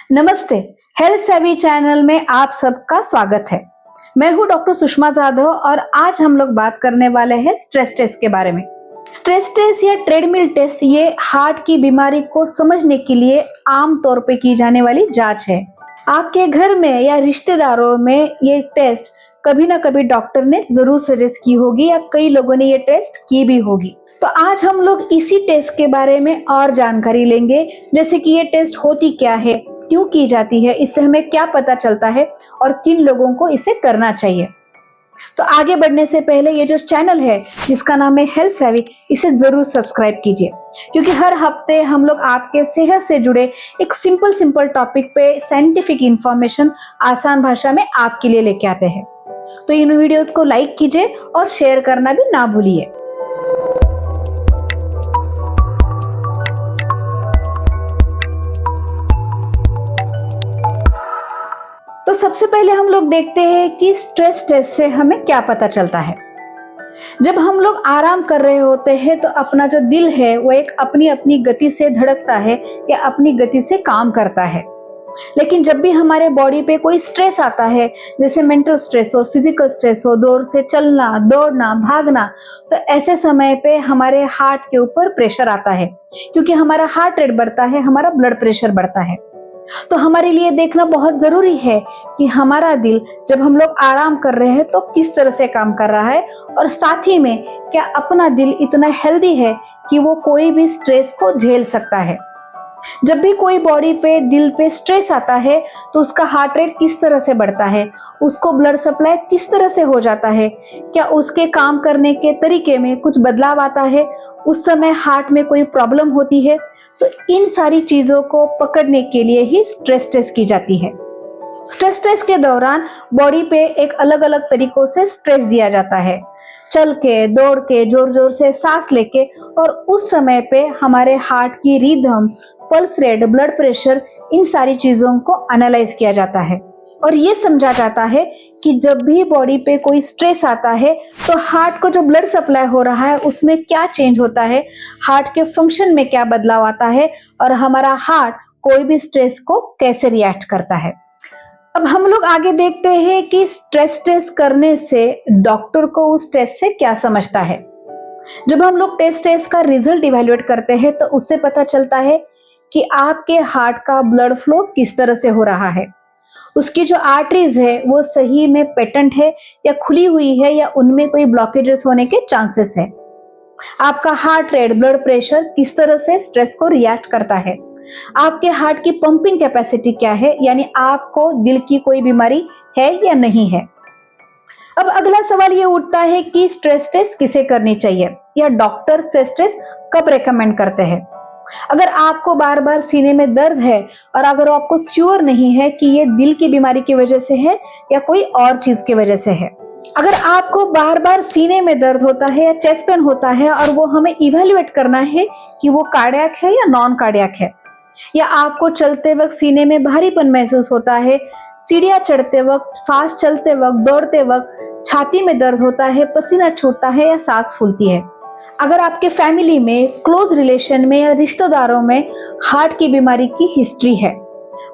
नमस्ते। हेल्थ सेवी चैनल में आप सबका स्वागत है। मैं हूं डॉक्टर सुषमा जाधव और आज हम लोग बात करने वाले हैं स्ट्रेस टेस्ट के बारे में। स्ट्रेस टेस्ट या ट्रेडमिल टेस्ट ये हार्ट की बीमारी को समझने के लिए आम तौर पे की जाने वाली जांच है। आपके घर में या रिश्तेदारों में ये टेस्ट कभी ना कभी डॉक्टर ने जरूर सजेस्ट की होगी या कई लोगों ने ये टेस्ट की भी होगी। तो आज हम लोग इसी टेस्ट के बारे में और जानकारी लेंगे, जैसे कि ये टेस्ट होती क्या है, क्यों की जाती है, इससे हमें क्या पता चलता है और किन लोगों को इसे करना चाहिए। तो आगे बढ़ने से पहले ये जो चैनल है जिसका नाम है हेल्थ सेवी, इसे जरूर सब्सक्राइब कीजिए, क्योंकि हर हफ्ते हम लोग आपके सेहत से जुड़े एक सिंपल टॉपिक पे साइंटिफिक इंफॉर्मेशन आसान भाषा में आपके लिए लेके आते हैं। तो इन वीडियोस को लाइक कीजिए और शेयर करना भी ना भूलिए। तो सबसे पहले हम लोग देखते हैं कि स्ट्रेस टेस्ट से हमें क्या पता चलता है। जब हम लोग आराम कर रहे होते हैं तो अपना जो दिल है वो एक अपनी अपनी गति से धड़कता है या अपनी गति से काम करता है। लेकिन जब भी हमारे बॉडी पे कोई स्ट्रेस आता है, जैसे मेंटल स्ट्रेस हो, फिजिकल स्ट्रेस हो, जोर से चलना, दौड़ना, भागना, तो ऐसे समय पे हमारे हार्ट के ऊपर प्रेशर आता है, क्योंकि हमारा हार्ट रेट बढ़ता है, हमारा ब्लड प्रेशर बढ़ता है। तो हमारे लिए देखना बहुत जरूरी है कि हमारा दिल जब हम लोग आराम कर रहे हैं तो किस तरह से काम कर रहा है, और साथ ही में क्या अपना दिल इतना हेल्दी है कि वो कोई भी स्ट्रेस को झेल सकता है। जब भी कोई बॉडी पे, दिल पे स्ट्रेस आता है तो उसका हार्ट रेट किस तरह से बढ़ता है, उसको ब्लड सप्लाई किस तरह से हो जाता है, क्या उसके काम करने के तरीके में कुछ बदलाव आता है, उस समय हार्ट में कोई प्रॉब्लम होती है, तो इन सारी चीजों को पकड़ने के लिए ही स्ट्रेस टेस्ट की जाती है। स्ट्रेस टेस्ट के दौरान बॉडी पे एक अलग अलग तरीकों से स्ट्रेस दिया जाता है, चल के, दौड़ के, जोर जोर से सांस लेके, और उस समय पे हमारे हार्ट की rhythm, pulse rate, blood pressure, इन सारी चीजों को एनालाइज किया जाता है और ये समझा जाता है कि जब भी बॉडी पे कोई स्ट्रेस आता है तो हार्ट को जो ब्लड सप्लाई हो रहा है उसमें क्या चेंज होता है, हार्ट के फंक्शन में क्या बदलाव आता है और हमारा हार्ट कोई भी स्ट्रेस को कैसे रिएक्ट करता है। अब हम लोग आगे देखते हैं कि स्ट्रेस टेस्ट करने से डॉक्टर को उस टेस्ट से क्या समझता है। जब हम लोग टेस्ट का रिजल्ट इवेल्युएट करते हैं तो उससे पता चलता है कि आपके हार्ट का ब्लड फ्लो किस तरह से हो रहा है, उसकी जो आर्टरीज है वो सही में पेटेंट है या खुली हुई है या उनमें कोई ब्लॉकेजेस होने के चांसेस है, आपका हार्ट रेट, ब्लड प्रेशर किस तरह से स्ट्रेस को रिएक्ट करता है, आपके हार्ट की पंपिंग कैपेसिटी क्या है, यानी आपको दिल की कोई बीमारी है या नहीं है। अब अगला सवाल ये उठता है कि स्ट्रेस टेस्ट किसे करनी चाहिए या डॉक्टर स्ट्रेस टेस्ट कब रेकमेंड करते हैं। अगर आपको बार बार सीने में दर्द है और अगर आपको श्योर नहीं है कि ये दिल की बीमारी की वजह से है या कोई और चीज की वजह से है, अगर आपको बार बार सीने में दर्द होता है या चेस्ट पेन होता है और वो हमें इवेल्युएट करना है कि वो कार्डियक है या नॉन कार्डियक है, या आपको चलते वक्त सीने में भारीपन महसूस होता है, सीढ़ियां चढ़ते वक्त, फास्ट चलते वक्त, दौड़ते वक्त छाती में दर्द होता है, पसीना छूटता है या सांस फूलती है, अगर आपके फैमिली में, क्लोज रिलेशन में या रिश्तेदारों में हार्ट की बीमारी की हिस्ट्री है,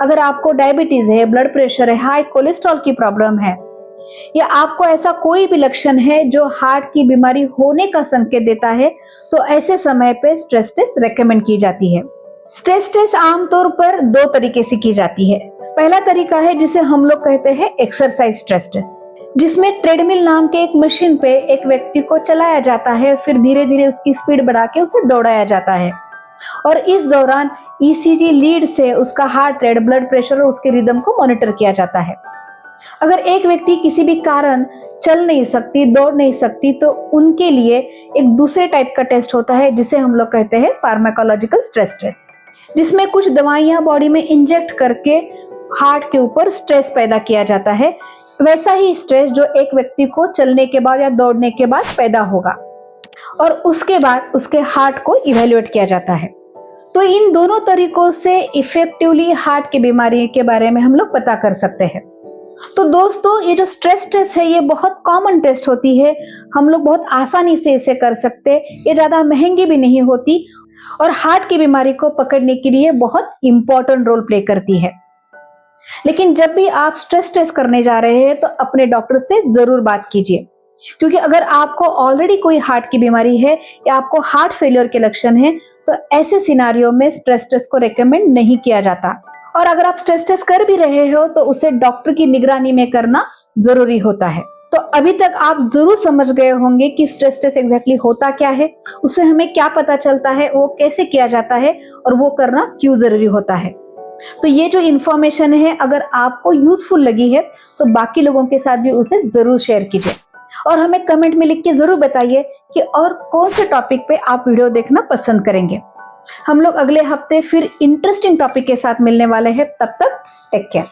अगर आपको डायबिटीज है, ब्लड प्रेशर है, हाई कोलेस्ट्रॉल की प्रॉब्लम है, या आपको ऐसा कोई भी लक्षण है जो हार्ट की बीमारी होने का संकेत देता है, तो ऐसे समय पे स्ट्रेस टेस्ट रेकमेंड की जाती है। स्ट्रेस टेस्ट आमतौर पर दो तरीके से की जाती है। पहला तरीका है जिसे हम लोग कहते हैं एक्सरसाइज स्ट्रेस टेस्ट, जिसमें ट्रेडमिल नाम के एक मशीन पे एक व्यक्ति को चलाया जाता है, फिर धीरे धीरे उसकी स्पीड बढ़ा के उसे दौड़ाया जाता है और इस दौरान ईसीजी लीड से उसका हार्ट रेट, ब्लड प्रेशर और उसके रिदम को मॉनिटर किया जाता है। अगर एक व्यक्ति किसी भी कारण चल नहीं सकती, दौड़ नहीं सकती, तो उनके लिए एक दूसरे टाइप का टेस्ट होता है जिसे हम लोग कहते हैं फार्माकोलॉजिकल स्ट्रेस टेस्ट, जिसमें कुछ दवाइयां बॉडी में इंजेक्ट करके हार्ट के ऊपर स्ट्रेस पैदा किया जाता है, वैसा ही स्ट्रेस जो एक व्यक्ति को चलने के बाद या दौड़ने के बाद पैदा होगा, और उसके बाद उसके हार्ट को इवेल्युएट किया जाता है। तो इन दोनों तरीकों से इफेक्टिवली हार्ट की बीमारी के बारे में हम लोग पता कर सकते हैं। तो दोस्तों, ये जो स्ट्रेस टेस्ट है ये बहुत कॉमन टेस्ट होती है, हम लोग बहुत आसानी से इसे कर सकते हैं, ये ज्यादा महंगी भी नहीं होती और हार्ट की बीमारी को पकड़ने के लिए बहुत इंपॉर्टेंट रोल प्ले करती है। लेकिन जब भी आप स्ट्रेस टेस्ट करने जा रहे हैं तो अपने डॉक्टर से जरूर बात कीजिए, क्योंकि अगर आपको ऑलरेडी कोई हार्ट की बीमारी है या आपको हार्ट फेलियर के लक्षण हैं तो ऐसे सिनारियो में स्ट्रेस टेस्ट को रेकमेंड नहीं किया जाता। और अगर आप स्ट्रेस टेस्ट कर भी रहे हो तो उसे डॉक्टर की निगरानी में करना जरूरी होता है। तो अभी तक आप जरूर समझ गए होंगे कि स्ट्रेस टेस्ट एग्जैक्टली होता क्या है, उससे हमें क्या पता चलता है, वो कैसे किया जाता है और वो करना क्यों जरूरी होता है। तो ये जो इन्फॉर्मेशन है अगर आपको यूजफुल लगी है तो बाकी लोगों के साथ भी उसे जरूर शेयर कीजिए और हमें कमेंट में लिख के जरूर बताइए कि और कौन से टॉपिक पे आप वीडियो देखना पसंद करेंगे। हम लोग अगले हफ्ते फिर इंटरेस्टिंग टॉपिक के साथ मिलने वाले हैं। तब तक टेक केयर।